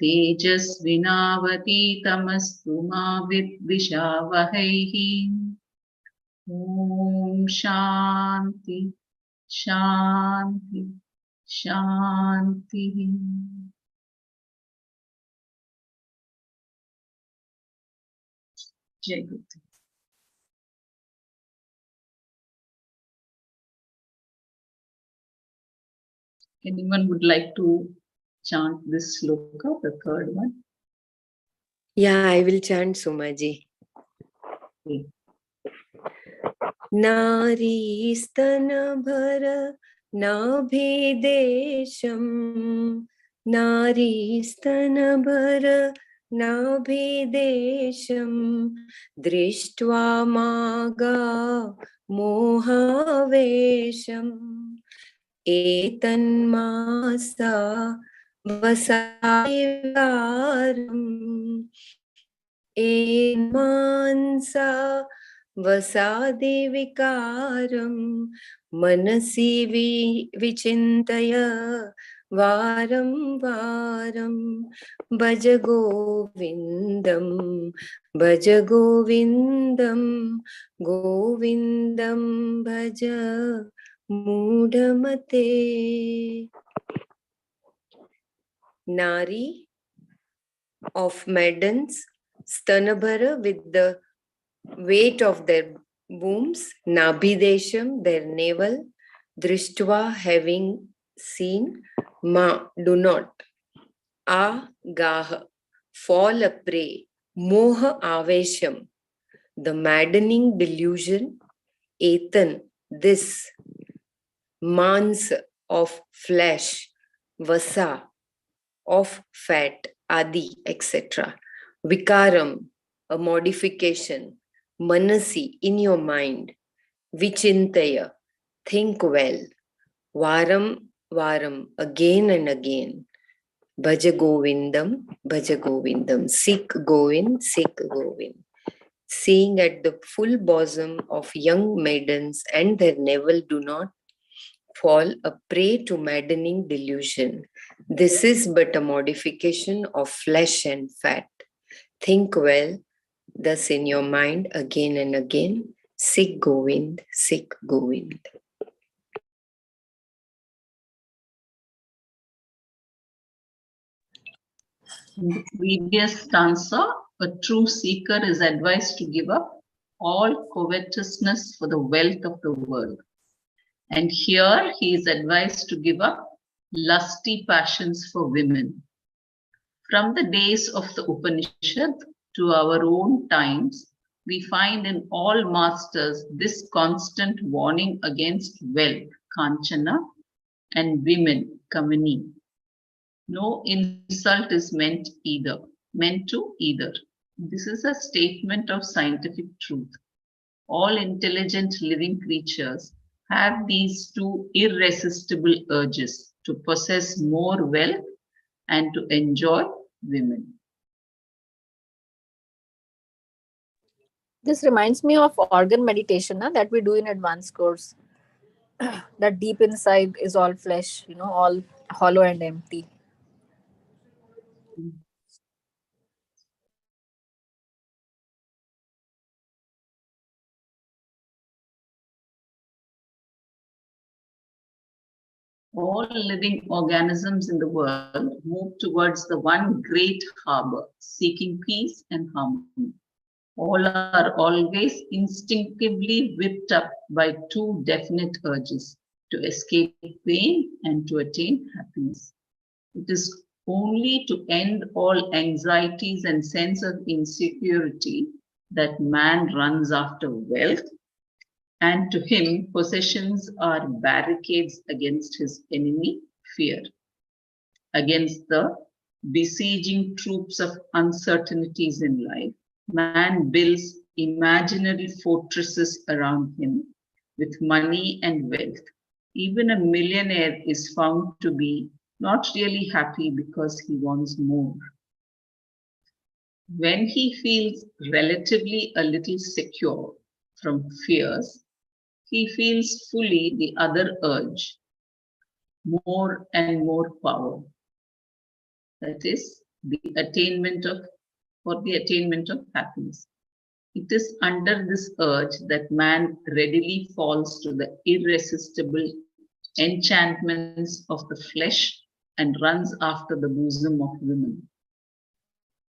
तेजस्विनावतीतमस्तु मा विद्विषावहैः। ॐ शान्ति शान्ति शान्तिः। जय गुरु। Anyone would like to chant this sloka, the third one? Yeah, I will chant, Sumaji. Okay. Nari stanabhara nabhidesham, Nari stanabhara nabhidesham, Drishtva maga mohavesham, Etanmasa vasaivaram, Enmansa vasadi vikaram, Manasi vichintaya varam varam, bhajagovindam bhajagovindam, govindam bhaja mudhamate. Nari of maidens, stanabhara with the weight of their wombs, nabhidesham their navel, drishtva having seen, ma do not, a gaha fall a prey, moha avesham the maddening delusion, etan this, mans of flesh, vasa of fat, adi, etc. Vikaram, a modification. Manasi, in your mind. Vichintaya, think well. Varam, varam, again and again. Bhajagovindam, seek Govind, seek Govind. Seeing at the full bosom of young maidens and their navel do not fall a prey to maddening delusion. This is but a modification of flesh and fat. Think well, thus in your mind again and again, seek Govind, seek Govind. In the previous stanza, a true seeker is advised to give up all covetousness for the wealth of the world. And here he is advised to give up lusty passions for women. From the days of the Upanishad to our own times, we find in all masters this constant warning against wealth, kanchana, and women, kamani. No insult is meant to either. This is a statement of scientific truth. All intelligent living creatures have these two irresistible urges to possess more wealth and to enjoy women. This reminds me of organ meditation that we do in advanced course. That deep inside is all flesh, all hollow and empty. All living organisms in the world move towards the one great harbor, seeking peace and harmony. All are always instinctively whipped up by two definite urges, to escape pain and to attain happiness. It is only to end all anxieties and sense of insecurity that man runs after wealth, and to him possessions are barricades against his enemy, fear, against the besieging troops of uncertainties in life. Man builds imaginary fortresses around him with money and wealth. Even a millionaire is found to be not really happy because he wants more. When he feels relatively a little secure from fears, he feels fully the other urge, more and more power. That is, for the attainment of happiness. It is under this urge that man readily falls to the irresistible enchantments of the flesh and runs after the bosom of women.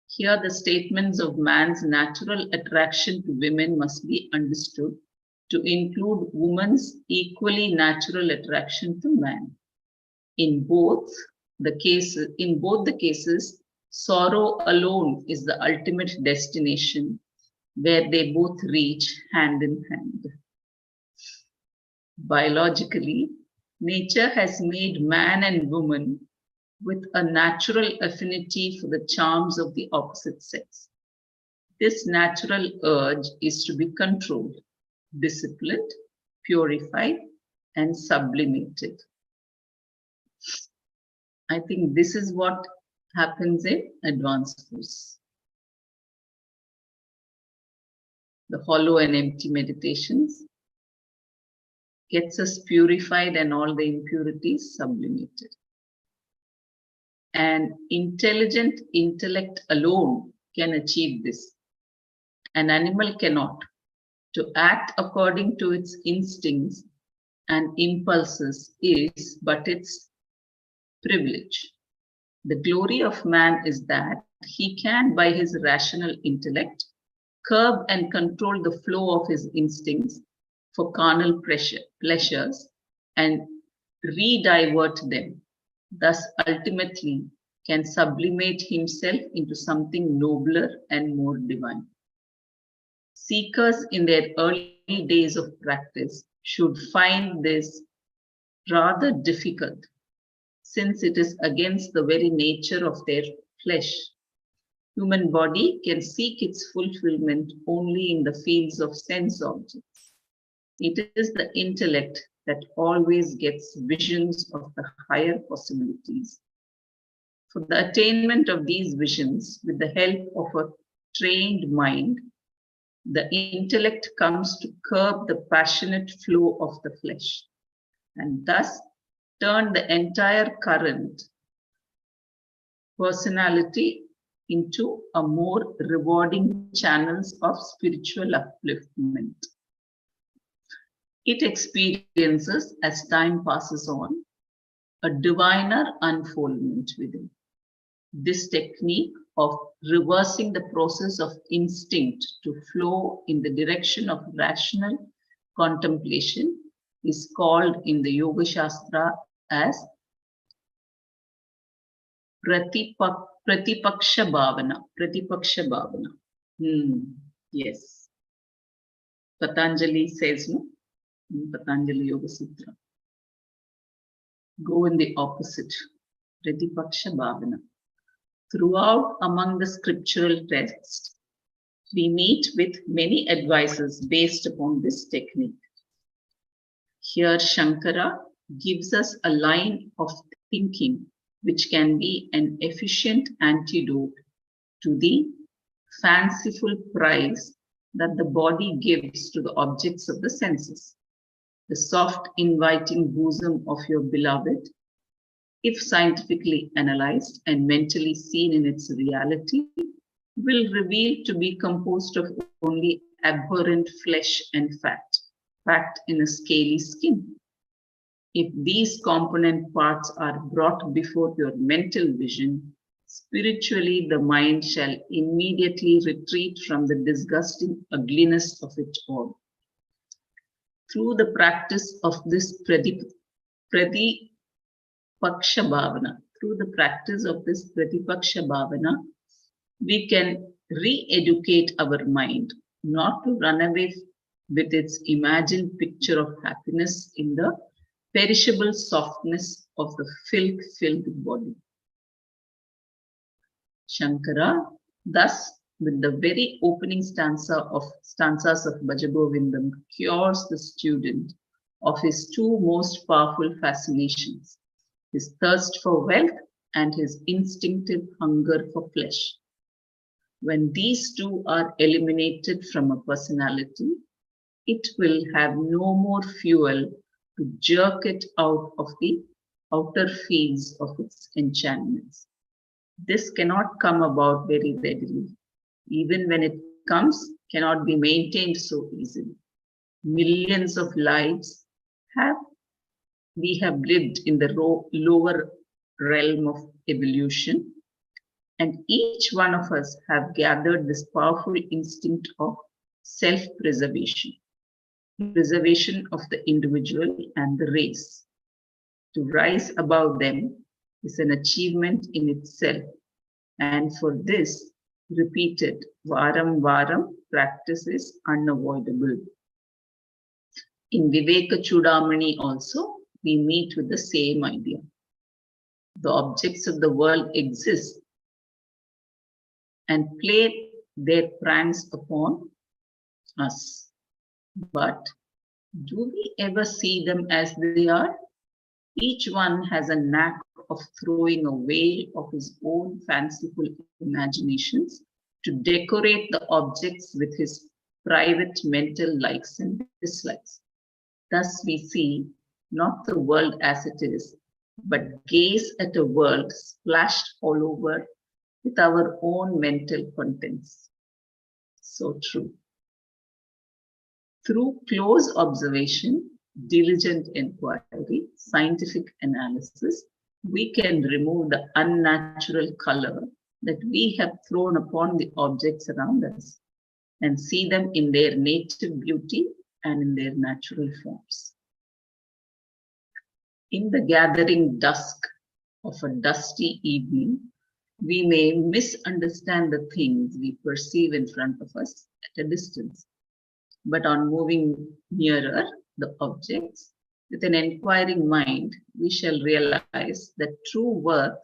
Here, the statements of man's natural attraction to women must be understood to include woman's equally natural attraction to man. In both the cases, sorrow alone is the ultimate destination where they both reach hand in hand. Biologically, nature has made man and woman with a natural affinity for the charms of the opposite sex. This natural urge is to be controlled, disciplined, purified, and sublimated. I think this is what happens in advanced course. The hollow and empty meditations gets us purified and all the impurities sublimated. An intelligent intellect alone can achieve this. An animal cannot. To act according to its instincts and impulses is but its privilege. The glory of man is that he can, by his rational intellect, curb and control the flow of his instincts for carnal pleasures and re-divert them, thus ultimately can sublimate himself into something nobler and more divine. Seekers in their early days of practice should find this rather difficult, since it is against the very nature of their flesh. Human body can seek its fulfillment only in the fields of sense objects. It is the intellect that always gets visions of the higher possibilities. For the attainment of these visions, with the help of a trained mind, the intellect comes to curb the passionate flow of the flesh and thus turn the entire current personality into a more rewarding channels of spiritual upliftment. It experiences, as time passes on, a diviner unfoldment within. This technique of reversing the process of instinct to flow in the direction of rational contemplation is called in the Yoga Shastra as Pratipaksha Bhavana. Pratipaksha Bhavana. Yes. Patanjali says, no? In Patanjali Yoga Sutra. Go in the opposite. Pratipaksha Bhavana. Throughout among the scriptural texts, we meet with many advices based upon this technique. Here, Shankara gives us a line of thinking which can be an efficient antidote to the fanciful prize that the body gives to the objects of the senses. The soft, inviting bosom of your beloved, if scientifically analyzed and mentally seen in its reality, will reveal to be composed of only abhorrent flesh and fat, packed in a scaly skin. If these component parts are brought before your mental vision, spiritually the mind shall immediately retreat from the disgusting ugliness of it all. Through the practice of this Pratipaksha Bhavana, we can re-educate our mind, not to run away with its imagined picture of happiness in the perishable softness of the filth-filled body. Shankara, thus, with the very opening stanzas of Bhajagovindam, cures the student of his two most powerful fascinations, his thirst for wealth and his instinctive hunger for flesh. When these two are eliminated from a personality, it will have no more fuel to jerk it out of the outer fields of its enchantments. This cannot come about very readily. Even when it comes, cannot be maintained so easily. Millions of lives have we have lived in the lower realm of evolution, and each one of us have gathered this powerful instinct of self-preservation, preservation of the individual and the race. To rise above them is an achievement in itself, and for this, repeated varam varam practice is unavoidable. In Viveka Chudamani also, we meet with the same idea. The objects of the world exist and play their pranks upon us. But do we ever see them as they are? Each one has a knack of throwing a veil of his own fanciful imaginations to decorate the objects with his private mental likes and dislikes. Thus we see not the world as it is, but gaze at a world splashed all over with our own mental contents. So true. Through close observation, diligent inquiry, scientific analysis, we can remove the unnatural color that we have thrown upon the objects around us and see them in their native beauty and in their natural forms. In the gathering dusk of a dusty evening, we may misunderstand the things we perceive in front of us at a distance. But on moving nearer the objects with an inquiring mind, we shall realize the true worth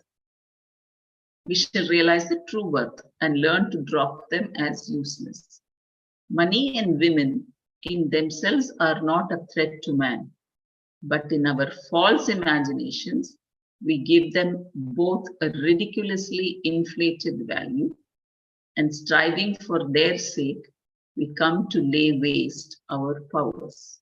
and learn to drop them as useless. Money and women in themselves are not a threat to man, but in our false imaginations, we give them both a ridiculously inflated value, and striving for their sake, we come to lay waste our powers.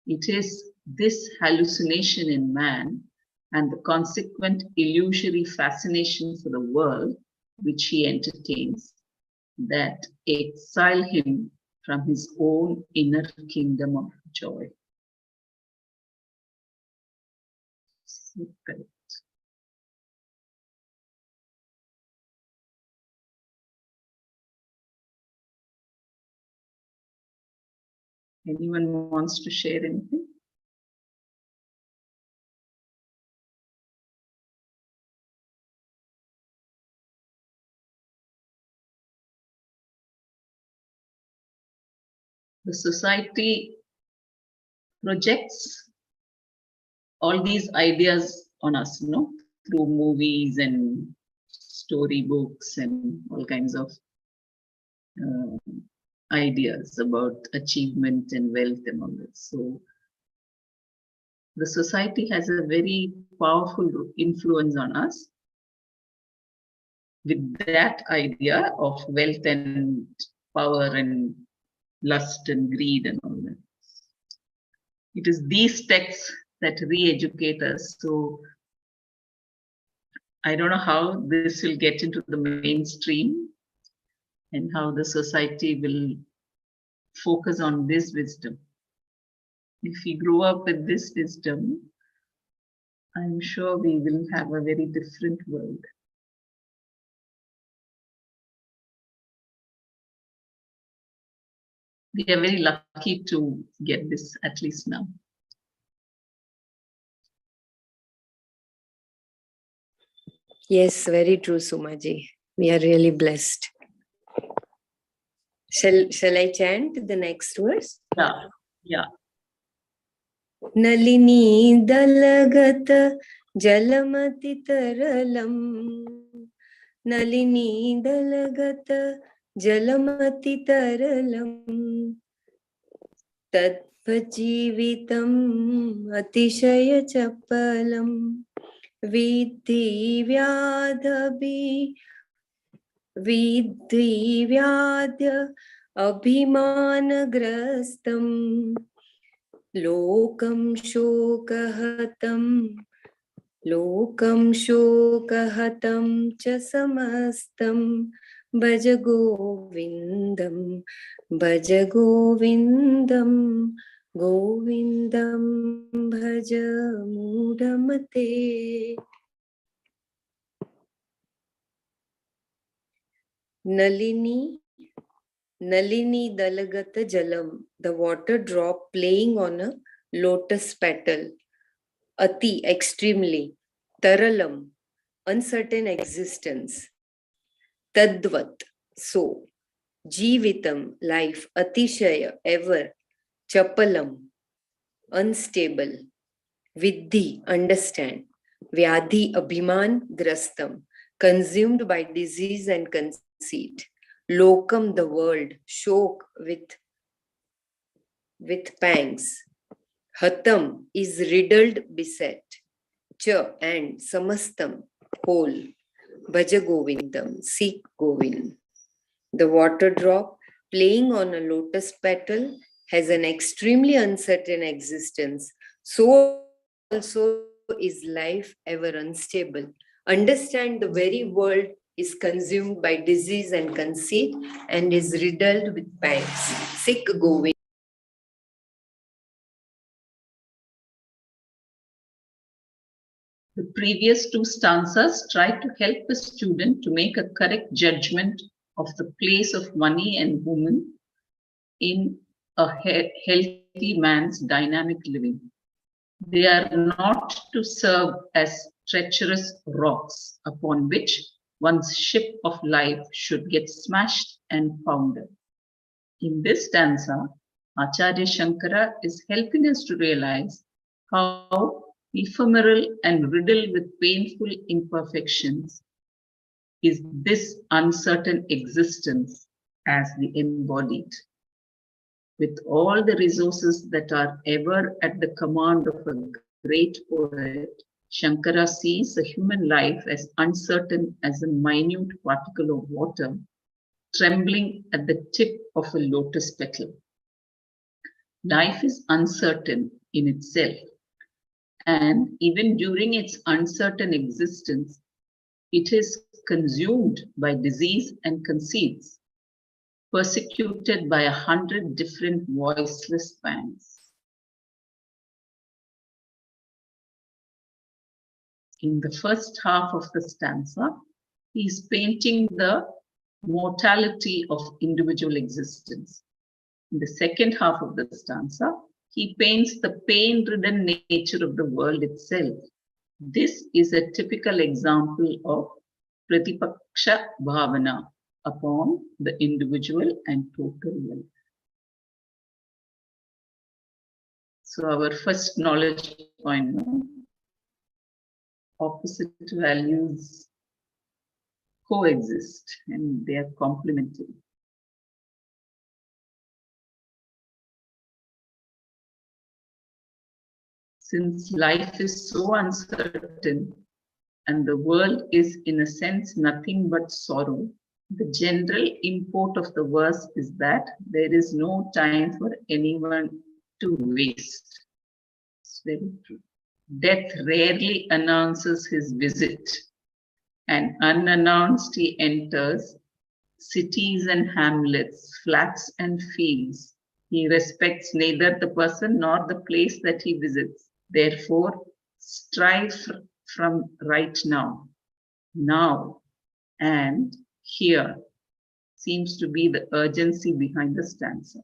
It is this hallucination in man and the consequent illusory fascination for the world which he entertains that exile him from his own inner kingdom of joy. So correct. Anyone wants to share anything? The society projects all these ideas on us, through movies and storybooks and all kinds of ideas about achievement and wealth and all that. So the society has a very powerful influence on us with that idea of wealth and power and lust and greed and all that. It is these texts that re-educate us. So I don't know how this will get into the mainstream and how the society will focus on this wisdom. If we grow up with this wisdom, I'm sure we will have a very different world. We are very lucky to get this at least now. Yes, very true, Sumaji. We are really blessed. Shall I chant the next verse? Yeah. Nalini dalagata jalamati taralam. Nalini dalagata jalamati taralam. Tatpajivitam atishaya chapalam. Vidhi vyadya abhimanagrastam lokam shokahatam Lokam shokahatam cha samastam bhajagovindam bhajagovindam govindam bhaja mudamate. Nalini dalagata jalam, the water drop playing on a lotus petal. Ati, extremely. Taralam, uncertain existence. Tadvat, so. Jeevitam, life. Atishaya, ever. Chapalam, unstable. Viddhi, understand. Vyadhi, abhiman, grastam, consumed by disease and conceit. Lokam, the world. Shok, with pangs. Hatam is riddled, beset. Cha and samastam, whole. Bhajagovindam, seek Govind. The water drop playing on a lotus petal has an extremely uncertain existence. So also is life ever unstable. Understand the very world is consumed by disease and conceit and is riddled with pangs. Seek Govind. The previous two stanzas try to help the student to make a correct judgment of the place of money and woman in a healthy man's dynamic living. They are not to serve as treacherous rocks upon which one's ship of life should get smashed and foundered. In this stanza, Acharya Shankara is helping us to realize how ephemeral and riddled with painful imperfections is this uncertain existence as the embodied. With all the resources that are ever at the command of a great poet, Shankara sees a human life as uncertain as a minute particle of water trembling at the tip of a lotus petal. Life is uncertain in itself, and even during its uncertain existence, it is consumed by disease and conceits, persecuted by 100 different voiceless pangs. In the first half of the stanza, he is painting the mortality of individual existence. In the second half of the stanza, he paints the pain-ridden nature of the world itself. This is a typical example of Pratipaksha Bhavana upon the individual and total life. So our first knowledge point, no? Opposite values coexist and they are complementary. Since life is so uncertain and the world is in a sense nothing but sorrow, the general import of the verse is that there is no time for anyone to waste. It's very true. Death rarely announces his visit, and unannounced he enters cities and hamlets, flats and fields. He respects neither the person nor the place that he visits. Therefore, strive from right now, and here seems to be the urgency behind the stanza.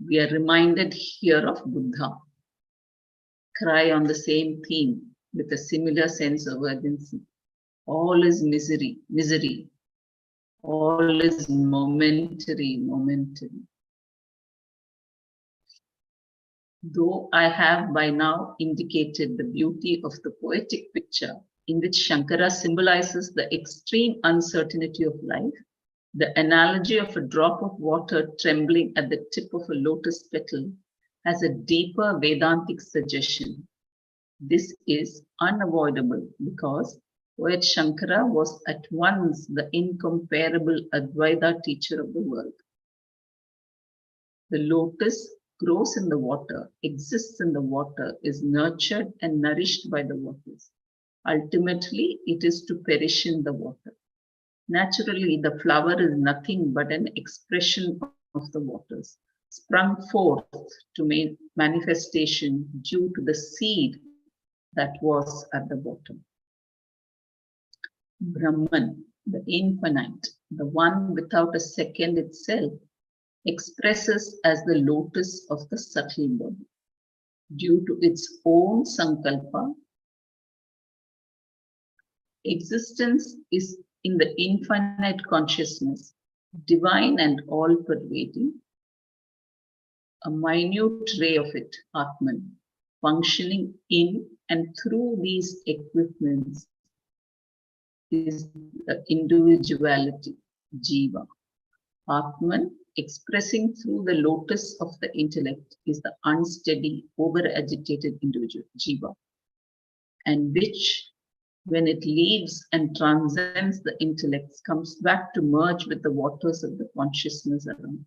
We are reminded here of Buddha, cry on the same theme with a similar sense of urgency. All is misery. All is momentary. Though I have by now indicated the beauty of the poetic picture in which Shankara symbolizes the extreme uncertainty of life, the analogy of a drop of water trembling at the tip of a lotus petal has a deeper Vedantic suggestion. This is unavoidable because poet Shankara was at once the incomparable Advaita teacher of the world. The lotus grows in the water, exists in the water, is nurtured and nourished by the waters. Ultimately, it is to perish in the water. Naturally, the flower is nothing but an expression of the waters, sprung forth to manifestation due to the seed that was at the bottom. Brahman, the infinite, the one without a second itself, expresses as the lotus of the subtle body. Due to its own sankalpa, existence is in the infinite consciousness, divine and all-pervading, a minute ray of it, Atman, functioning in and through these equipments is the individuality, Jiva. Atman, expressing through the lotus of the intellect, is the unsteady, over-agitated individual, Jiva, and which, when it leaves and transcends the intellects, comes back to merge with the waters of the consciousness around.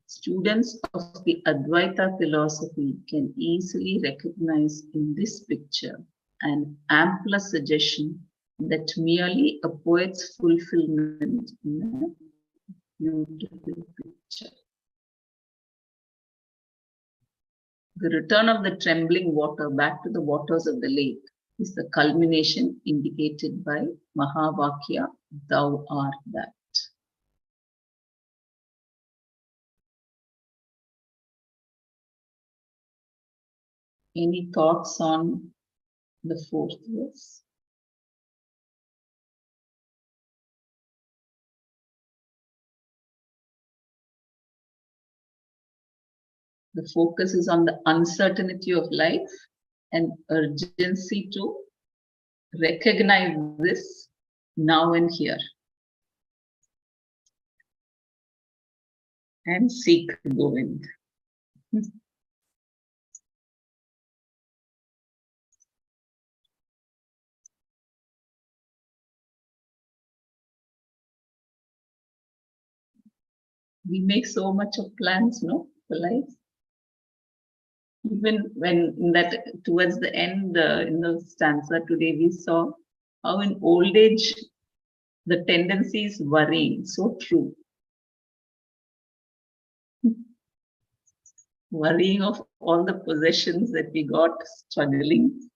Students of the Advaita philosophy can easily recognize in this picture an ampler suggestion that merely a poet's fulfillment in a beautiful picture. The return of the trembling water back to the waters of the lake is the culmination indicated by Mahavakya, thou art that. Any thoughts on the fourth verse? The focus is on the uncertainty of life and urgency to recognize this now and here and seek Govind. We make so much of plans, no, for life. Even when in that towards the end in the stanza today, we saw how in old age the tendency is worrying. So true. Worrying of all the possessions that we got, struggling,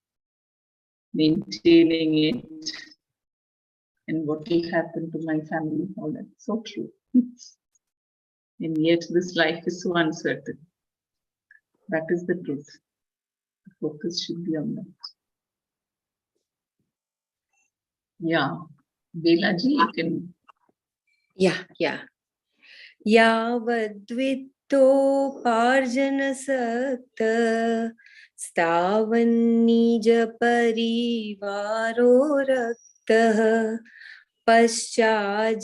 maintaining it, and what will happen to my family, all that. So true. And yet this life is so uncertain. That is the truth. The focus should be on that. Yeah. Belaji, you can. Yeah. यावद्वित्तोपार्जनसक्त स्थावन्निजपरिवारो रक्तः पश्चाजीवति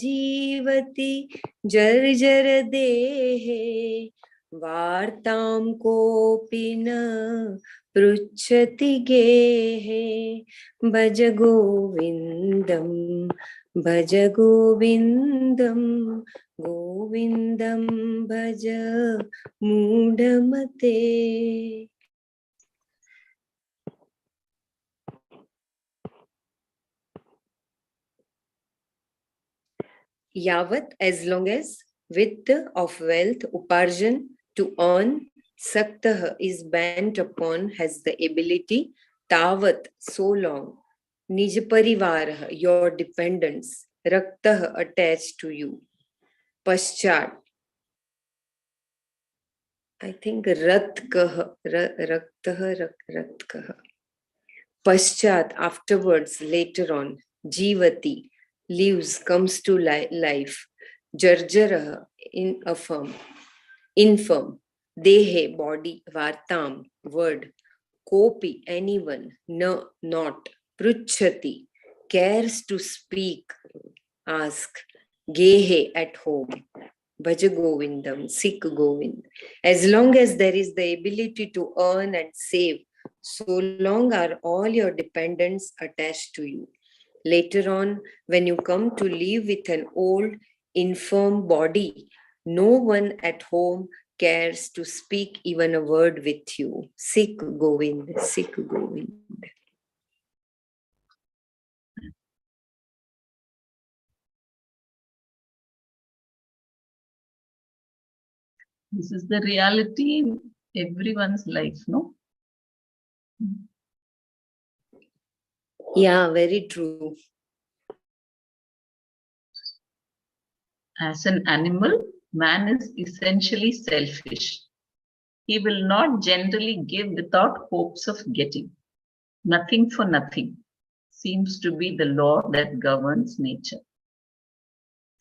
जर्जरदेहे वार्तां कोऽपि न पृच्छति गेहे भज गोविन्दं भज गोविन्दं गोविन्दं भज मूढमते. Yavat, as long as, with of wealth, uparjan, to earn, saktah is bent upon, has the ability, tavat, so long, nijparivarah, your dependents, raktah, attached to you, paschat, I think ratkah, raktah, ratkah, paschat, afterwards, later on, jivati, lives, comes to life, jarjara, infirm, dehe, body, vartam, word, kopi, anyone, na, not, pruchhati, cares to speak, ask, gehe, at home, bhajagovindam, seek Govind. As long as there is the ability to earn and save, so long are all your dependents attached to you. Later on, when you come to live with an old, infirm body, no one at home cares to speak even a word with you. Sikh Govind, Sikh Govind. This is the reality in everyone's life, no? Yeah, very true. As an animal, man is essentially selfish. He will not generally give without hopes of getting. Nothing for nothing seems to be the law that governs nature.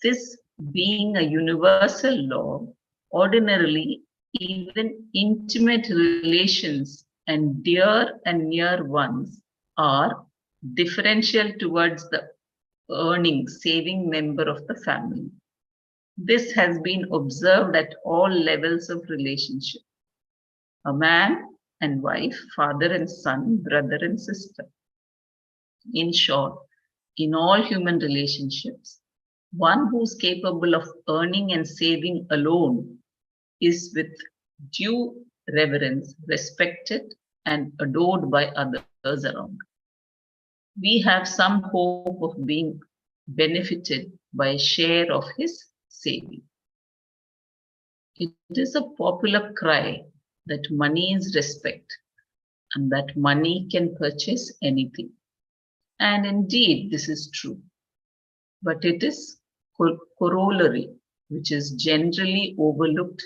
This being a universal law, ordinarily, even intimate relations and dear and near ones are differential towards the earning, saving member of the family. This has been observed at all levels of relationship. A man and wife, father and son, brother and sister. In short, in all human relationships, one who's capable of earning and saving alone is with due reverence respected and adored by others around. We have some hope of being benefited by a share of his saving. It is a popular cry that money is respect and that money can purchase anything. And indeed, this is true. But it is corollary, which is generally overlooked.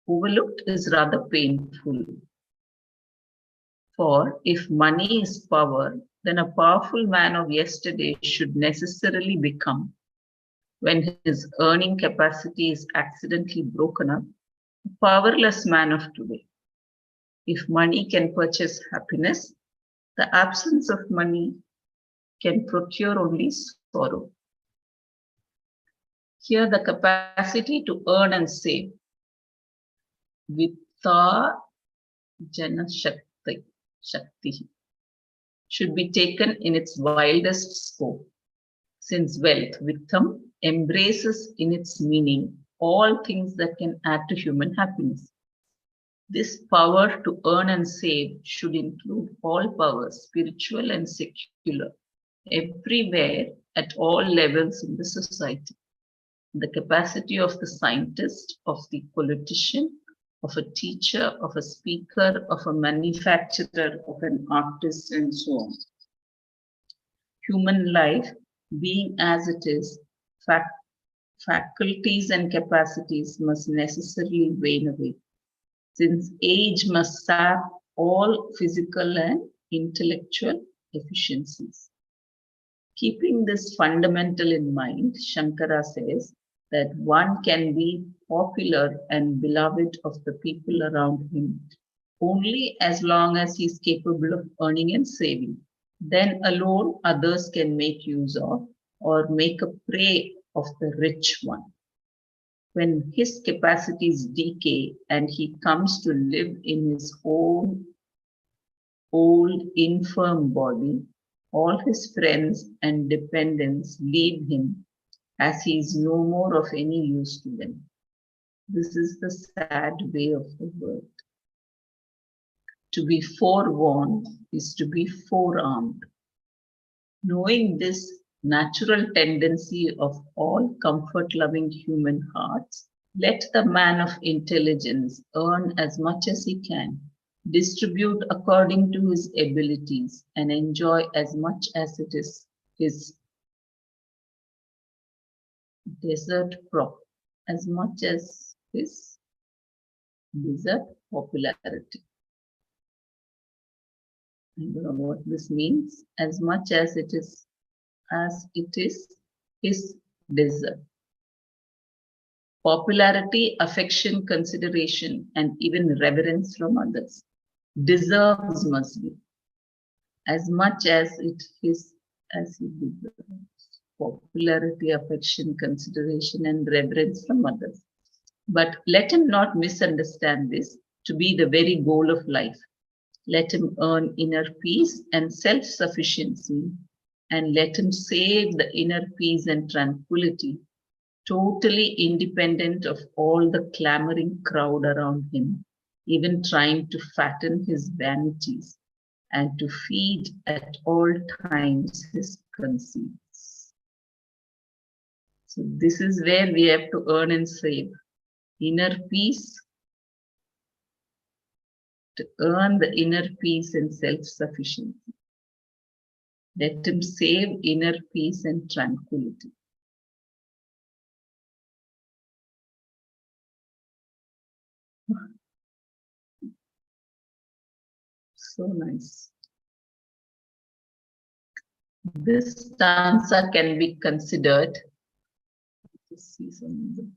Overlooked is rather painful. For if money is power, then a powerful man of yesterday should necessarily become, when his earning capacity is accidentally broken up, a powerless man of today. If money can purchase happiness, the absence of money can procure only sorrow. Here, the capacity to earn and save, Vitta Jana Shakti, should be taken in its wildest scope, since wealth, Vittam, embraces in its meaning all things that can add to human happiness. This power to earn and save should include all powers, spiritual and secular, everywhere at all levels in the society. The capacity of the scientist, of the politician, of a teacher, of a speaker, of a manufacturer, of an artist, and so on. Human life, being as it is, faculties and capacities must necessarily wane away, since age must sap all physical and intellectual efficiencies. Keeping this fundamental in mind, Shankara says that one can be popular and beloved of the people around him only as long as he is capable of earning and saving. Then alone others can make use of or make a prey of the rich one. When his capacities decay and he comes to live in his own old infirm body, all his friends and dependents leave him as he is no more of any use to them. This is the sad way of the world. To be forewarned is to be forearmed. Knowing this natural tendency of all comfort-loving human hearts, let the man of intelligence earn as much as he can, distribute according to his abilities, and enjoy as much as it is his desert as much as his desert popularity. I don't know what this means. As much as it is his desert. Popularity, affection, consideration, and even reverence from others. Deserves must be as much as it is as he deserves. Popularity, affection, consideration, and reverence from others. But let him not misunderstand this to be the very goal of life. Let him earn inner peace and self-sufficiency, and let him save the inner peace and tranquility totally independent of all the clamoring crowd around him, even trying to fatten his vanities and to feed at all times his conceits. So this is where we have to earn and save. Inner peace, to earn the inner peace and self-sufficiency. Let him save inner peace and tranquility. So nice. This stanza can be considered. Let's see some.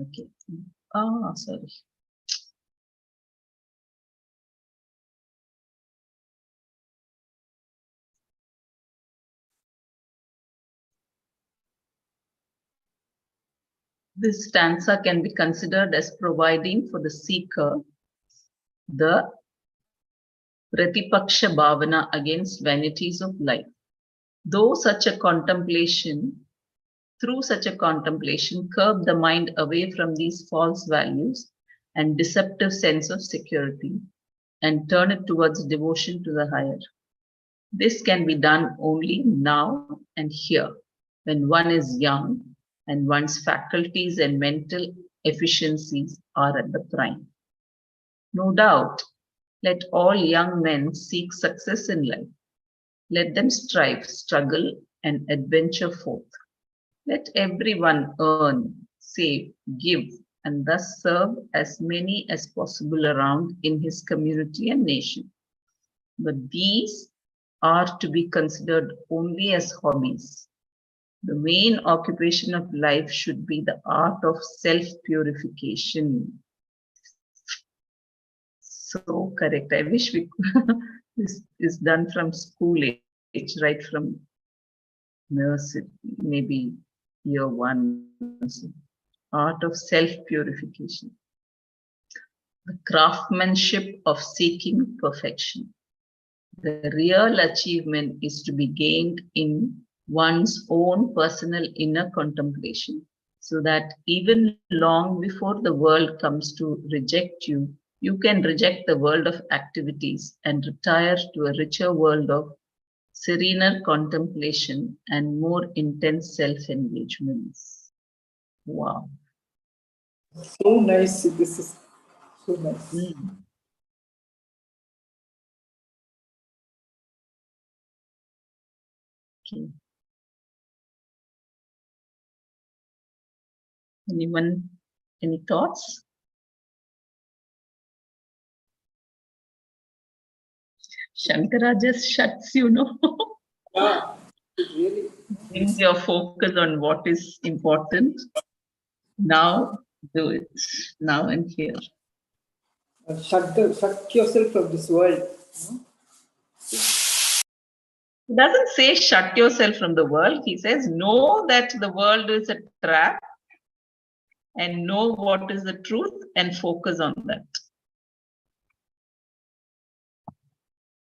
Okay. Sorry. This stanza can be considered as providing for the seeker the Pratipaksha Bhavana against vanities of life. Through such a contemplation, curb the mind away from these false values and deceptive sense of security and turn it towards devotion to the higher. This can be done only now and here, when one is young and one's faculties and mental efficiencies are at the prime. No doubt, let all young men seek success in life. Let them strive, struggle, and adventure forth. Let everyone earn, save, give, and thus serve as many as possible around in his community and nation. But these are to be considered only as hobbies. The main occupation of life should be the art of self-purification. So correct. I wish we this is done from school age, right from nursery, maybe year one. Art of self-purification. The craftsmanship of seeking perfection. The real achievement is to be gained in one's own personal inner contemplation, so that even long before the world comes to reject you, you can reject the world of activities and retire to a richer world of serener contemplation and more intense self-engagements. Wow. So nice. This is so nice. Okay. Anyone, any thoughts? Shankara just shuts, Yeah, it really. brings your focus on what is important. Now do it, now and here. Shut yourself from this world. He doesn't say shut yourself from the world. He says know that the world is a trap and know what is the truth and focus on that.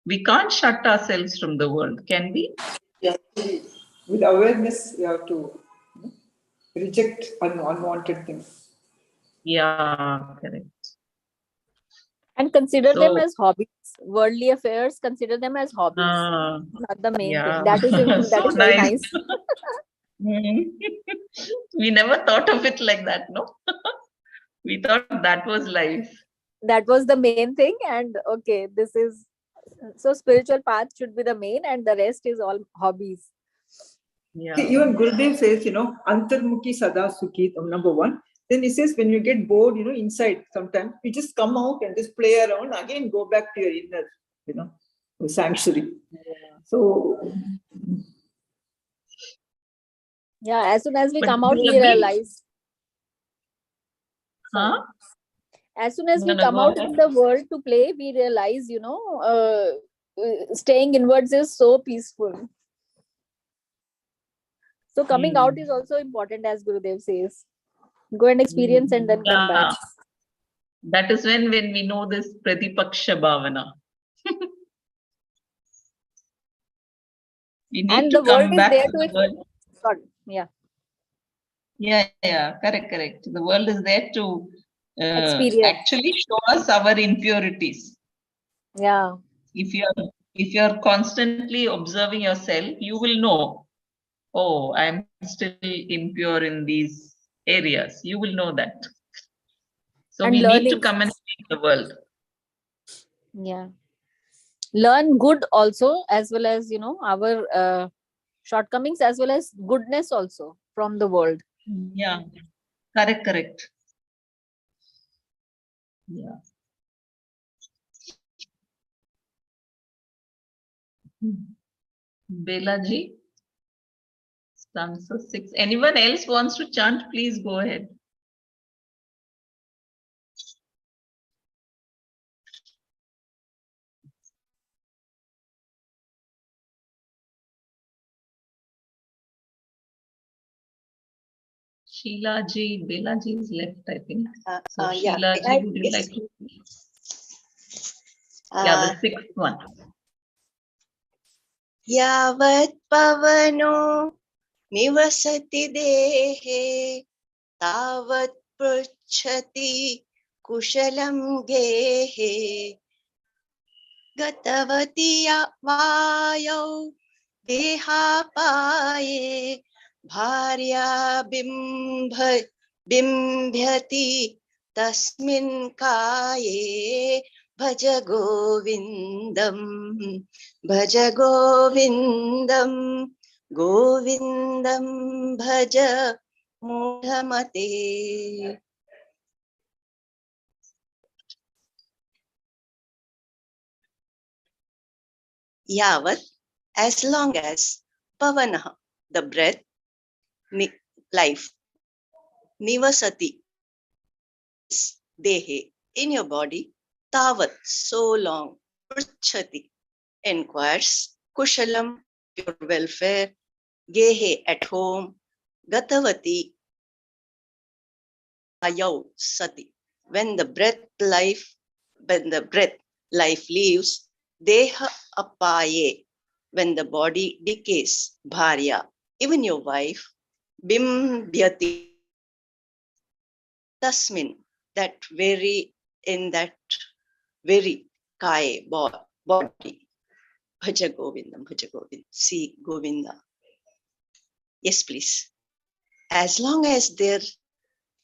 We can't shut ourselves from the world, can we? Yeah. With awareness, you have to reject unwanted things. Yeah, correct. And consider them So, as hobbies. Worldly affairs, consider them as hobbies. Not the main yeah. thing. That is So very nice. nice. We never thought of it like that, no? We thought that was life. That was the main thing. And okay, this is so spiritual path should be the main, and the rest is all hobbies. Yeah. See, even Gurudev says, Antarmukhi Sada Sukhi, number one. Then he says, when you get bored, inside sometimes, you just come out and just play around, again go back to your inner, sanctuary. Yeah. So, Yeah, as soon as we But come out, we we agree. realize. Huh? As soon as we No, come go out ahead. in the world to play, we realize, staying inwards is so peaceful. So coming out is also important, as Gurudev says. Go and experience and then come back. That is when we know this Pratipaksha Bhavana. We need And to the world come is back there to to the world. sorry, yeah, Yeah, correct. The world is there to experience. actually show us our impurities. Yeah. If you're constantly observing yourself, you will know, oh, I'm still impure in these areas. You will know that. So And we need to learning. communicate the world. Yeah. Learn good also, as well as, our shortcomings, as well as goodness also from the world. Yeah, correct. Yeah. Belaji, stanza 6. Anyone else wants to chant, please go ahead. Belaji is left, I think. So Yeah, Sheila would you yes. like to? Yeah, the 6th one. यावत् पवनो निवसति देहे तावत् पृच्छति कुशलं गेहे गतवती वायौ देहापाये भार्या बिम्भति तस्मिन् काये भज गोविन्दम् गोविन्दं भज मूढमते. Yavat, as long as Pavanaha, the breath, life, Nivasati, Dehe, in your body, Tavat, so long, Pruchati, inquires, Kushalam, your welfare, Gehe, at home, Gatavati, Ayau, Sati, when the breath life leaves, Deha apaye, when the body decays, Bharya, even your wife, Bimbhyati, Tasmin, in that very Kai body, Bhajagovindam, see Govinda. Yes, please. As long as there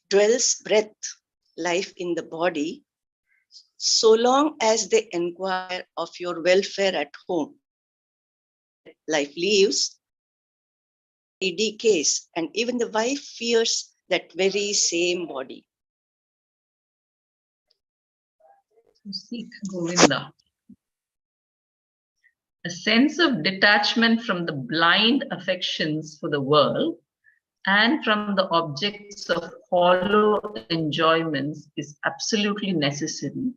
dwells breath, life in the body, so long as they inquire of your welfare at home, life leaves, it decays, and even the wife fears that very same body. Seek Govinda. A sense of detachment from the blind affections for the world and from the objects of hollow enjoyments is absolutely necessary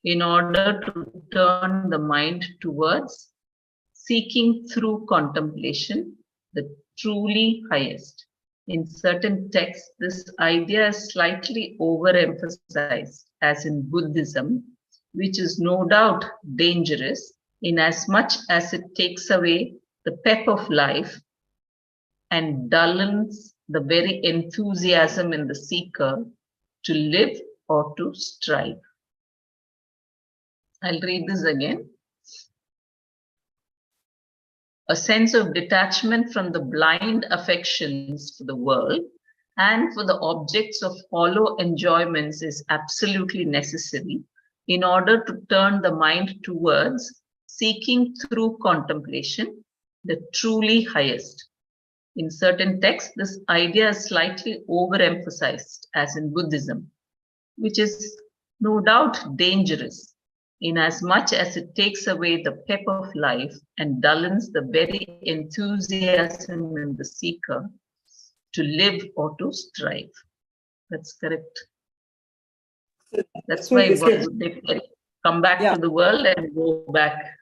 in order to turn the mind towards seeking through contemplation the truly highest. In certain texts, this idea is slightly overemphasized, as in Buddhism, which is no doubt dangerous inasmuch as it takes away the pep of life and dullens the very enthusiasm in the seeker to live or to strive. I'll read this again. A sense of detachment from the blind affections for the world and for the objects of hollow enjoyments is absolutely necessary in order to turn the mind towards seeking through contemplation the truly highest. In certain texts, this idea is slightly overemphasized, as in Buddhism, which is no doubt dangerous, inasmuch as it takes away the pep of life and dullens the very enthusiasm in the seeker to live or to strive. That's correct. That's why they come back to the world and go back.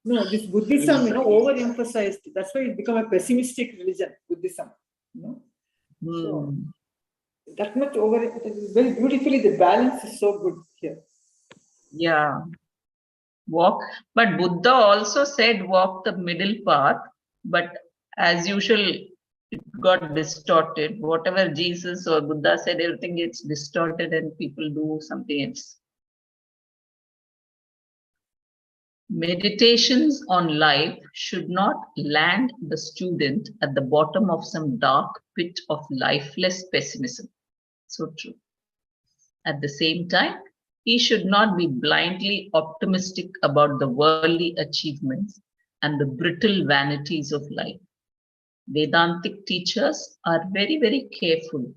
No, this Buddhism, overemphasized. That's why it became a pessimistic religion, Buddhism. So that much very beautifully, the balance is so good here. Yeah. Walk, but Buddha also said walk the middle path But as usual, it got distorted. Whatever Jesus or Buddha said, everything gets distorted and people do something else. Meditations on life should not land the student at the bottom of some dark pit of lifeless pessimism. So true. At the same time, he should not be blindly optimistic about the worldly achievements and the brittle vanities of life. Vedantic teachers are very, very careful.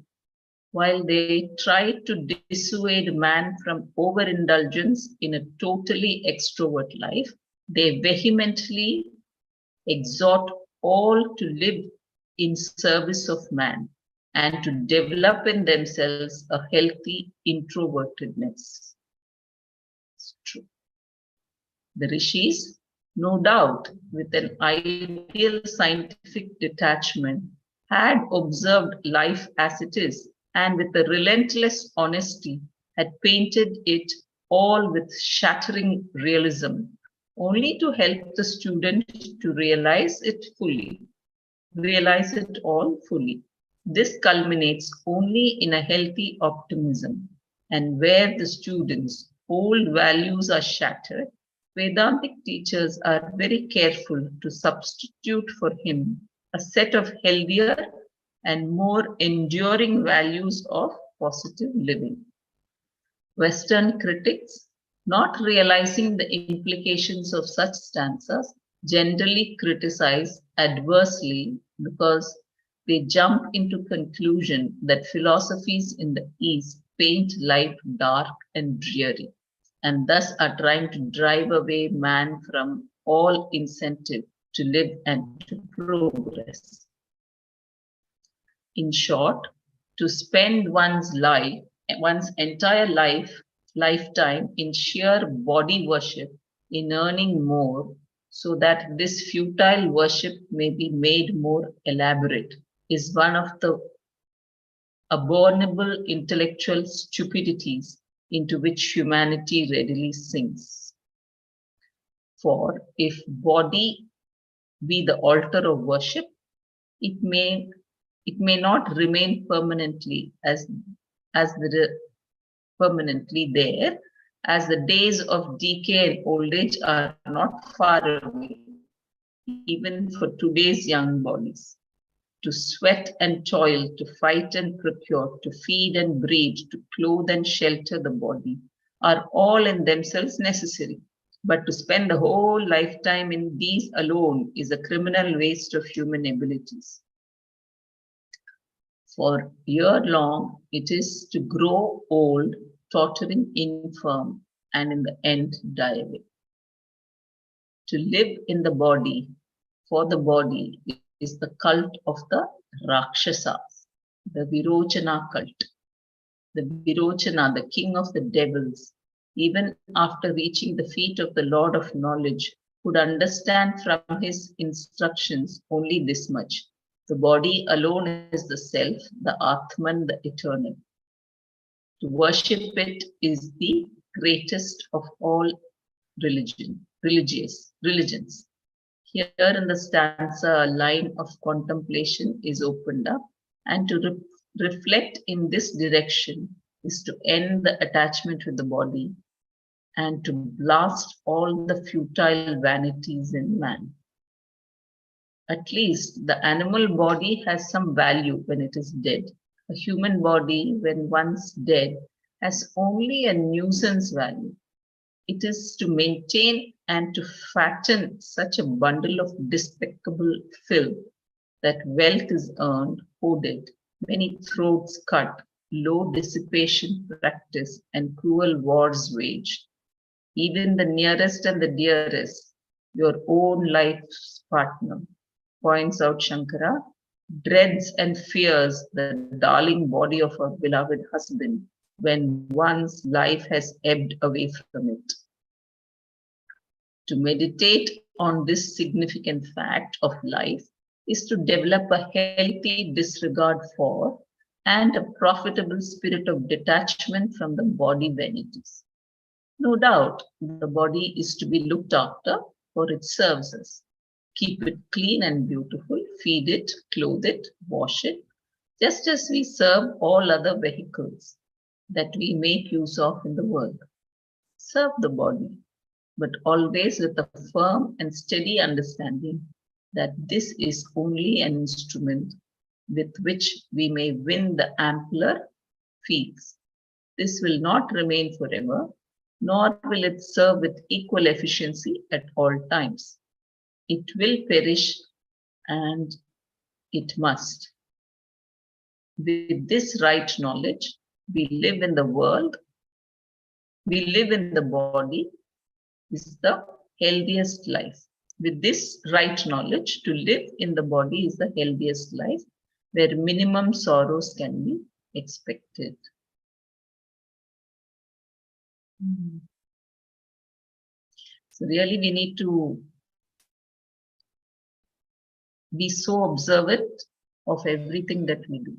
While they try to dissuade man from overindulgence in a totally extrovert life, they vehemently exhort all to live in service of man and to develop in themselves a healthy introvertedness. It's true. The rishis, no doubt, with an ideal scientific detachment, had observed life as it is and with a relentless honesty had painted it all with shattering realism, only to help the student to realize it all fully. This culminates only in a healthy optimism, and where the student's old values are shattered, Vedantic teachers are very careful to substitute for him a set of healthier and more enduring values of positive living. Western critics, not realizing the implications of such stanzas, generally criticize adversely because they jump into conclusion that philosophies in the East paint life dark and dreary, and thus are trying to drive away man from all incentive to live and to progress. In short, to spend one's entire lifetime in sheer body worship, in earning more, so that this futile worship may be made more elaborate, is one of the abominable intellectual stupidities into which humanity readily sinks. For if body be the altar of worship, it may not remain permanently permanently there, as the days of decay and old age are not far away, even for today's young bodies. To sweat and toil, to fight and procure, to feed and breed, to clothe and shelter the body are all in themselves necessary. But to spend the whole lifetime in these alone is a criminal waste of human abilities. For year long, it is to grow old, tottering, infirm, and in the end die away. To live in the body, for the body, is the cult of the Rakshasas, the Virochana cult. The Virochana, the king of the devils, even after reaching the feet of the Lord of knowledge, could understand from his instructions only this much. The body alone is the self, the Atman, the eternal. To worship it is the greatest of all religions. Here in the stanza, a line of contemplation is opened up, and to reflect in this direction is to end the attachment with the body and to blast all the futile vanities in man. At least the animal body has some value when it is dead. A human body, when once dead, has only a nuisance value. It is to maintain and to fatten such a bundle of despicable filth that wealth is earned, hoarded, many throats cut, low dissipation practiced, and cruel wars waged. Even the nearest and the dearest, your own life's partner, points out Shankara, dreads and fears the darling body of her beloved husband when one's life has ebbed away from it. To meditate on this significant fact of life is to develop a healthy disregard for and a profitable spirit of detachment from the body vanities. No doubt, the body is to be looked after, for it serves us. keep it clean and beautiful, feed it, clothe it, wash it, just as we serve all other vehicles that we make use of in the world. Serve the body, but always with a firm and steady understanding that this is only an instrument with which we may win the ampler fields. This will not remain forever, nor will it serve with equal efficiency at all times. It will perish, and it must. With this right knowledge, we live in the world, we live in the body, is the healthiest life. With this right knowledge, to live in the body is the healthiest life, where minimum sorrows can be expected. So really we need to be so observant of everything that we do.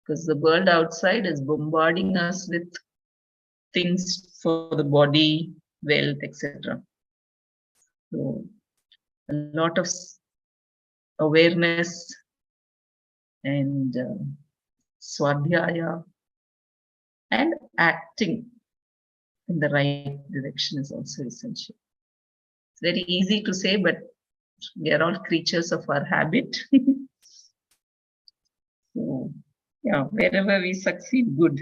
Because the world outside is bombarding us with things for the body, wealth, etc. So a lot of awareness and swadhyaya and acting in the right direction is also essential. It's very easy to say, but we are all creatures of our habit. So, yeah, wherever we succeed, good.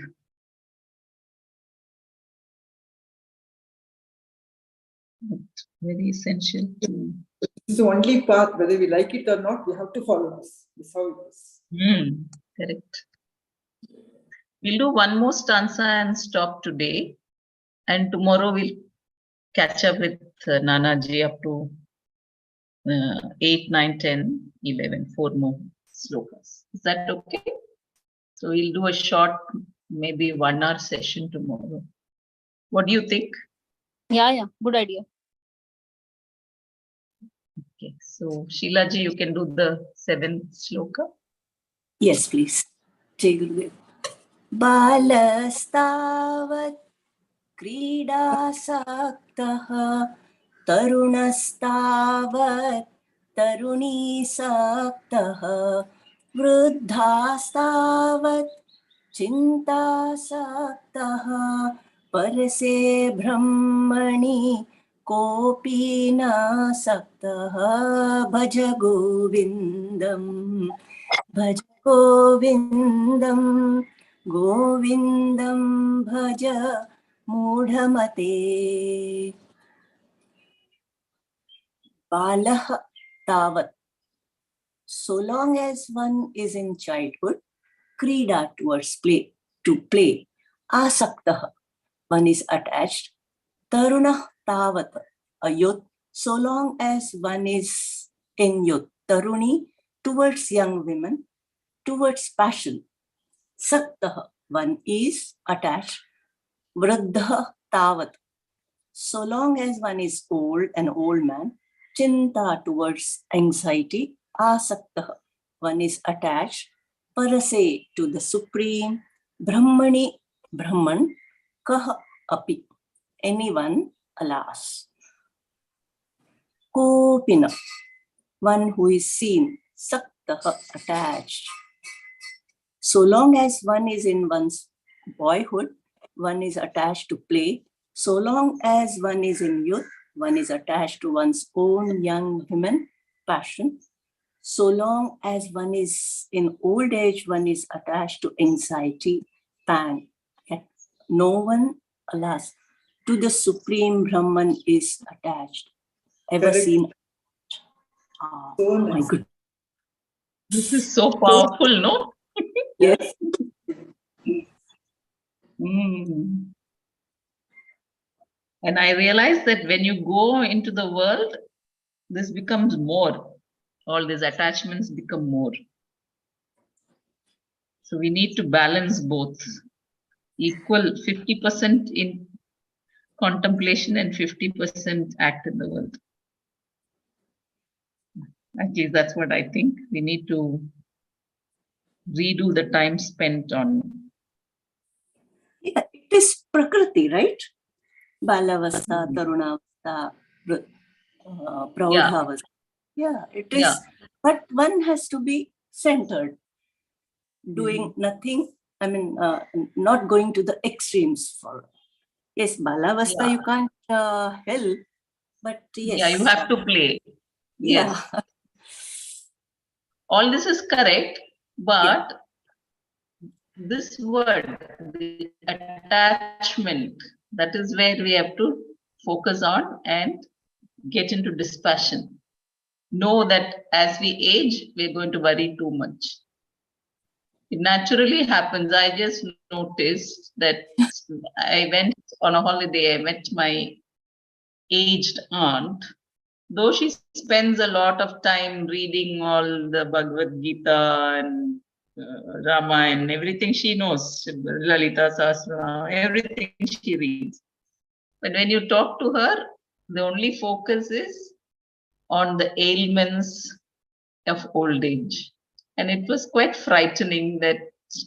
But very essential to. It's the only path, whether we like it or not, we have to follow this. This is how it is. Correct. We'll do one more stanza and stop today. And tomorrow we'll catch up with Nanaji up to 8, 9, 10, 11, 4 more slokas. Is that okay? So we'll do a short, maybe 1 hour session tomorrow. What do you think? Yeah, good idea. Okay, so Sheila ji, you can do the 7th sloka. Yes, please. Jai Gurudev. Balastavat क्रीडासक्तः तरुणस्तावत् तरुणीसक्तः वृद्धास्तावत् चिन्तासक्तः परसे ब्रह्मणि कोऽपि नासक्तः भज गोविन्दम् भज गोविन्दम् गोविन्दं भज मूढमते बालः तावत्. So long as one is in childhood, krida towards play, to play. Asaktah, one is attached. Tarunah tavat, a youth, so long as one is in youth. Taruni, towards young women, towards passion. Saktah, one is attached. Vruddha tavat, so long as one is old, an old man. Chinta, towards anxiety. Asaktah, one is attached. Parase, to the supreme. Brahmani, Brahman. Kah api, anyone, alas. Kopina, one who is seen. Saktah, attached. So long as one is in one's boyhood, one is attached to play. So long as one is in youth, one is attached to one's own young women, passion. So long as one is in old age, one is attached to anxiety, pang. Okay. No one, alas, to the Supreme Brahman is attached. Ever Correct. seen? So My nice. good. This is so powerful, no? Yes. And I realized that when you go into the world, this becomes more. All these attachments become more. So we need to balance both. Equal 50% in contemplation and 50% act in the world. At least that's what I think. We need to redo the time spent on. Yeah, it is Prakriti, right? Balavastha, Tarunavastha. Praudhavas. Yeah, it is. Yeah. But one has to be centered, doing nothing. I mean, not going to the extremes. For yes, Balavasta Yeah. you can't help, but yes. Yeah, you have to play. Yeah. Yes. All this is correct, but this word, the attachment, that is where we have to focus on and get into dispassion. Know that as we age, we're going to worry too much. It naturally happens. I just noticed that I went on a holiday, I met my aged aunt. Though she spends a lot of time reading all the Bhagavad Gita and Ramayana and everything she knows, Lalita Sahasranama, everything she reads. But when you talk to her, the only focus is on the ailments of old age. And it was quite frightening that,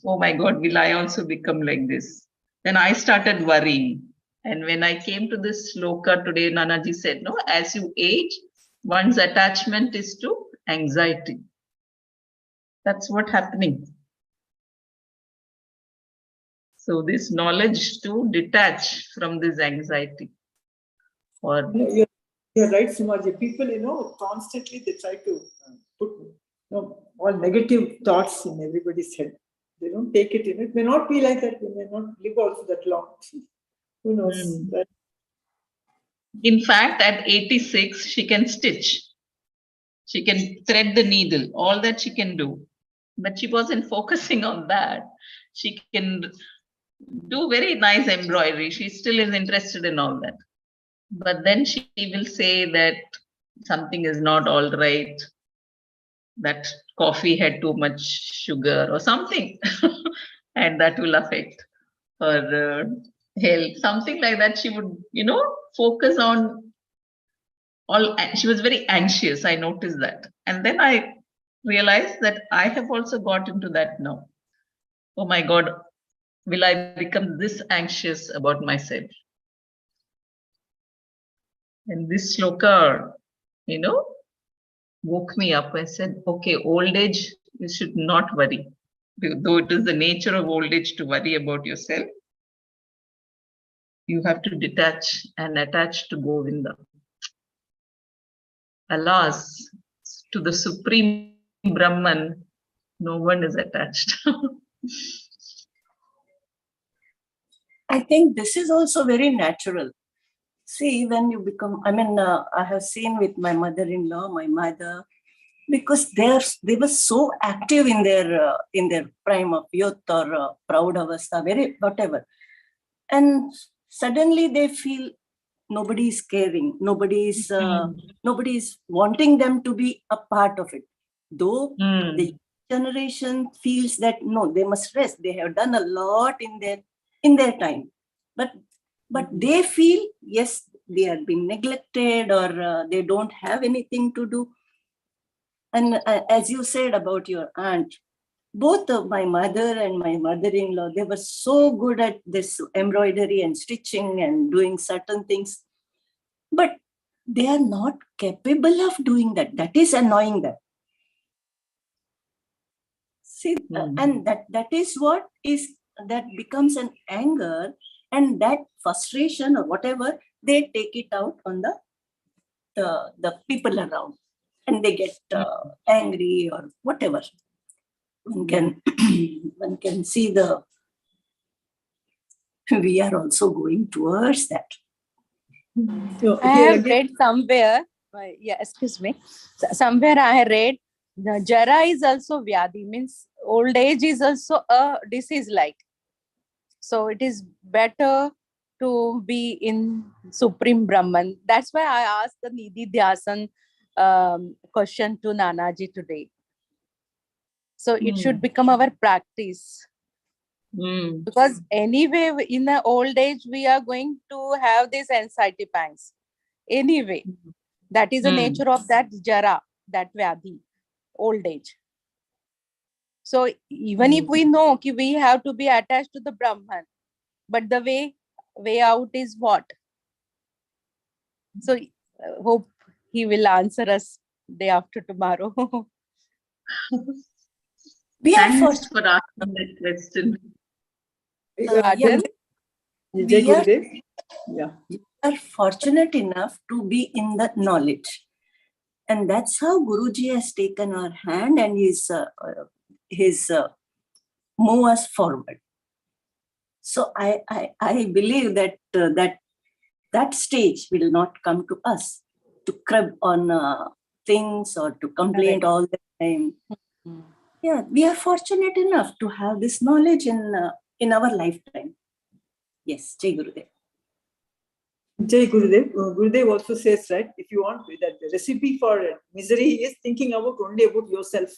oh my God, will I also become like this? Then I started worrying. And when I came to this sloka today, Nanaji said, no, as you age, one's attachment is to anxiety. That's what's happening. So this knowledge to detach from this anxiety. Or you're right, Simaji. People, constantly they try to put all negative thoughts in everybody's head. They don't take it in. It may not be like that. We may not live also that long. Who knows? Right? In fact, at 86, she can stitch. She can thread the needle, all that she can do. But she wasn't focusing on that. She can do very nice embroidery. She still is interested in all that. But then she will say that something is not all right, that coffee had too much sugar or something, and that will affect her health. Something like that. She would, focus on all. She was very anxious. I noticed that. And then I realized that I have also got into that now. Oh my God, will I become this anxious about myself? And this sloka, woke me up. I said, okay, old age, you should not worry. Though it is the nature of old age to worry about yourself, you have to detach and attach to Govinda. Alas, to the Supreme Brahman, no one is attached. I think this is also very natural. See, when you become, I have seen with my mother-in-law, my mother, because they were so active in their prime of youth or proud avastha, very whatever, and suddenly they feel nobody is caring, nobody is wanting them to be a part of it. Though the generation feels that no, they must rest. They have done a lot in their time, but they feel yes, they are being neglected or they don't have anything to do. And as you said about your aunt, both of my mother and my mother-in-law, they were so good at this embroidery and stitching and doing certain things, but they are not capable of doing that. That is annoying them. See, and that is what is, that becomes an anger, and that frustration or whatever, they take it out on the people around, and they get angry or whatever. One can see we are also going towards that. So I here have again, read somewhere, excuse me, somewhere I have read the Jara is also Vyadhi, means old age is also a disease like. So it is better to be in Supreme Brahman. That's why I asked the Nidhi Dhyasan question to Nanaji today. So it should become our practice. Because anyway, in the old age, we are going to have these anxiety pangs. Anyway, that is the nature of that Jara, that Vyadhi, old age. So even if we know that we have to be attached to the Brahman, but the way out is what? So hope he will answer us day after tomorrow. We are Thanks fortunate. for asking that question. Yeah, Ajahn? Jai we are, Gurudev. Yeah. are fortunate enough to be in the knowledge. And that's how Guruji has taken our hand and his move us forward. So I believe that that stage will not come to us to crib on things or to complain all the time. Yeah, we are fortunate enough to have this knowledge in our lifetime. Yes, Jai Gurudev. Jai Gurudev. Gurudev also says, right, if you want that the recipe for misery is thinking only about yourself.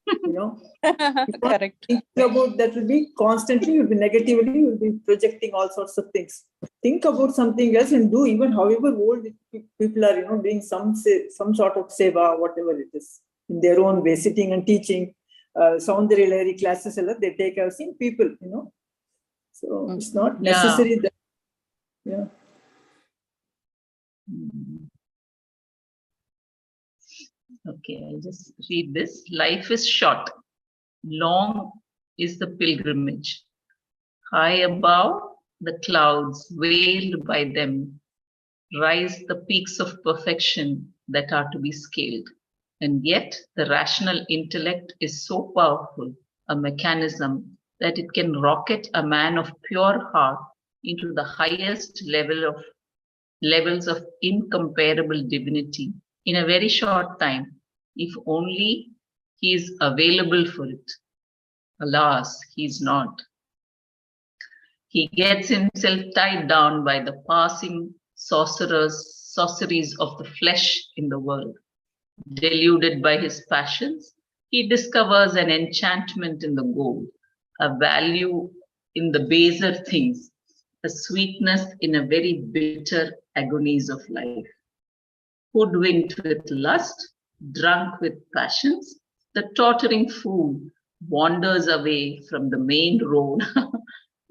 You know, Correct. thinking about that will be constantly, will be negatively, will be projecting all sorts of things. Think about something else and do, even however old people are, doing some sort of seva, whatever it is, in their own way, sitting and teaching. Soundary Lahari classes, they take us in people, So it's not necessary that, yeah. Okay, I'll just read this. Life is short. Long is the pilgrimage. High above the clouds, veiled by them, rise the peaks of perfection that are to be scaled. And yet, the rational intellect is so powerful a mechanism that it can rocket a man of pure heart into the highest levels of incomparable divinity in a very short time, if only he is available for it. Alas, he is not. He gets himself tied down by the passing sorceries of the flesh in the world. Deluded by his passions, he discovers an enchantment in the gold, a value in the baser things, a sweetness in a very bitter agonies of life. Hoodwinked with lust, drunk with passions, the tottering fool wanders away from the main road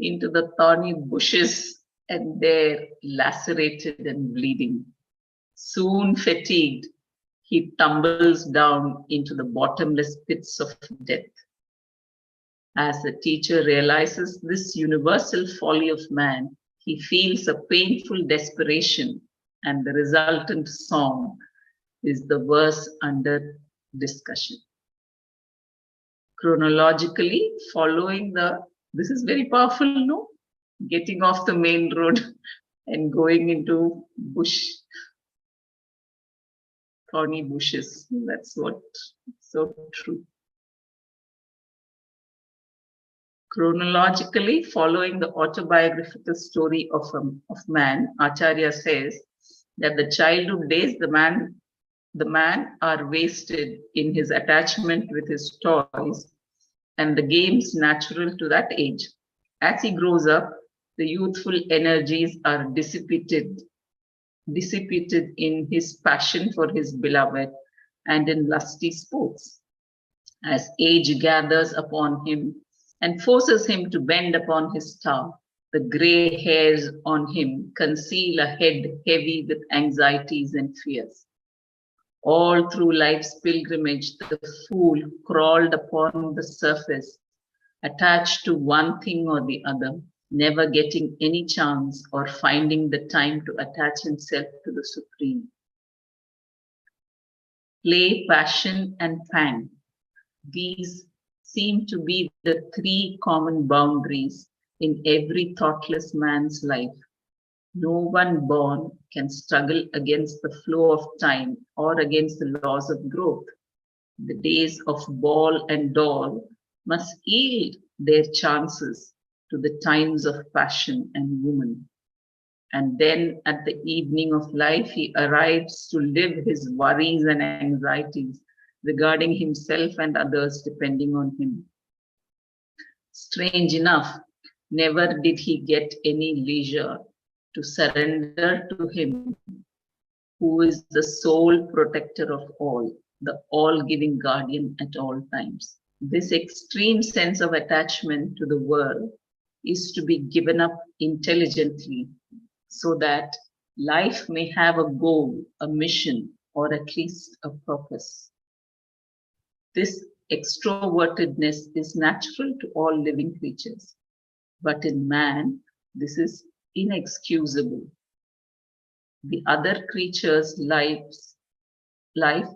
into the thorny bushes, and there, lacerated and bleeding. Soon fatigued, he tumbles down into the bottomless pits of death. As the teacher realizes this universal folly of man, he feels a painful desperation, and the resultant song is the verse under discussion. Chronologically, following this is very powerful, no? Getting off the main road and going into thorny bushes. That's so true. Chronologically, following the autobiographical story of man, Acharya says that the childhood days, the man are wasted in his attachment with his toys and the games natural to that age. As he grows up, the youthful energies are dissipated in his passion for his beloved and in lusty sports. As age gathers upon him and forces him to bend upon his star, the grey hairs on him conceal a head heavy with anxieties and fears. All through life's pilgrimage, the fool crawled upon the surface, attached to one thing or the other, never getting any chance or finding the time to attach himself to the Supreme. Play, passion, and pang. These seem to be the three common boundaries in every thoughtless man's life. No one born can struggle against the flow of time or against the laws of growth. The days of ball and doll must yield their chances to the times of passion and woman. And then at the evening of life, he arrives to live his worries and anxieties regarding himself and others depending on him. Strange enough, never did he get any leisure to surrender to him, who is the sole protector of all, the all-giving guardian at all times. This extreme sense of attachment to the world is to be given up intelligently so that Life may have a goal, a mission, or at least a purpose. This extrovertedness is natural to all living creatures, but in man, this is inexcusable. The other creatures' life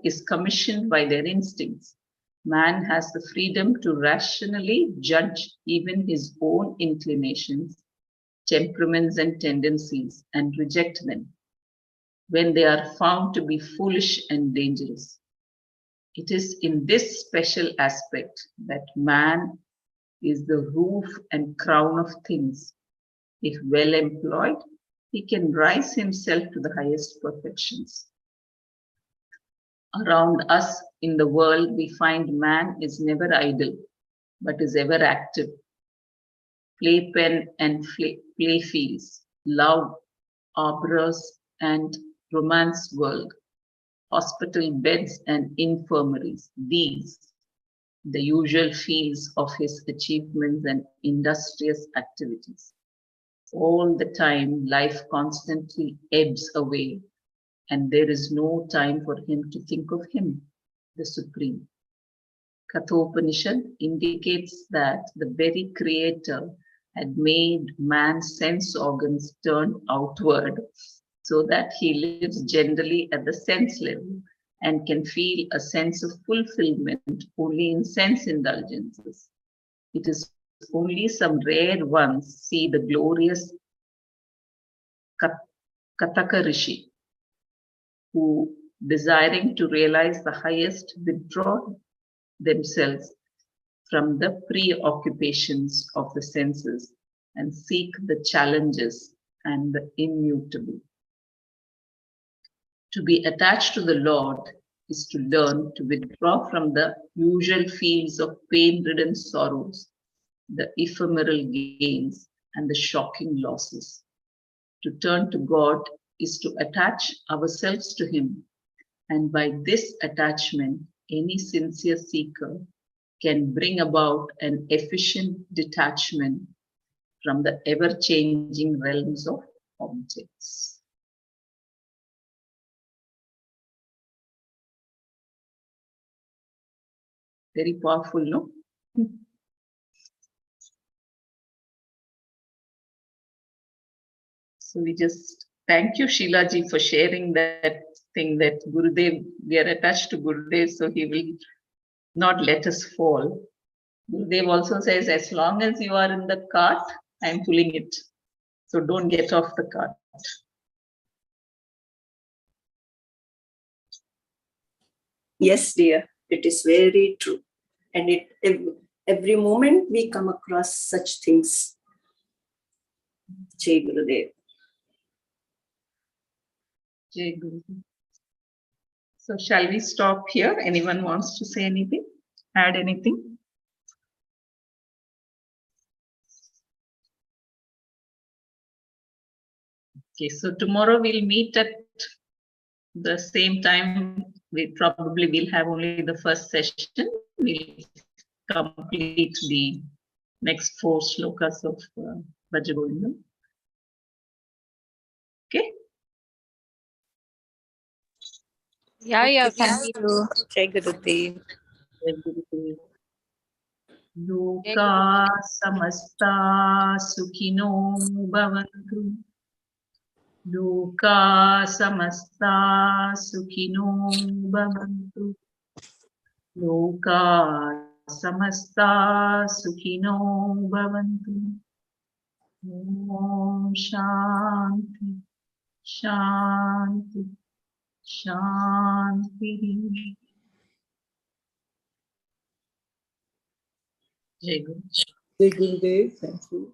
is commissioned by their instincts. Man has the freedom to rationally judge even his own inclinations, temperaments, and tendencies and reject them when they are found to be foolish and dangerous. It is in this special aspect that man is the roof and crown of things. If well employed, he can rise himself to the highest perfections. Around us in the world, we find man is never idle, but is ever active. Playpen and playfields, love, arbors, and romance world, hospital beds and infirmaries, these, the usual fields of his achievements and industrious activities. All the time, life constantly ebbs away, and there is no time for him to think of him, the Supreme. Kathopanishad indicates that the very Creator had made man's sense organs turn outward so that he lives generally at the sense level and can feel a sense of fulfillment only in sense indulgences. It is only some rare ones see the glorious Kataka Rishi, who, desiring to realize the highest, withdraw themselves from the preoccupations of the senses and seek the challenges and the immutable. To be attached to the Lord is to learn to withdraw from the usual fields of pain-ridden sorrows, the ephemeral gains, and the shocking losses. To turn to God is to attach ourselves to Him, and by this attachment, any sincere seeker can bring about an efficient detachment from the ever-changing realms of objects. Very powerful, no? So we just thank you, Sheila ji, for sharing that thing that Gurudev, we are attached to Gurudev, so he will not let us fall. Gurudev also says, as long as you are in the cart, I am pulling it. So don't get off the cart. Yes, dear, it is very true. And every moment we come across such things. Jai Gurudev. Jai Gurudev. So shall we stop here? Anyone wants to say anything? Add anything? Okay, so tomorrow we'll meet at the same time. We probably will have only the first session. We'll complete the next 4 shlokas of bhajagovindam. Okay. Yeah, Okay, thank you. Jai Gurudev. Loka samasta sukhino bhavantu. Loka samasta sukhino bhavantu. Loka samasta sukhino bhavantu. Om Shanti, Shanti, Shanti. Jai Guru. Jai Gurudev, thank you.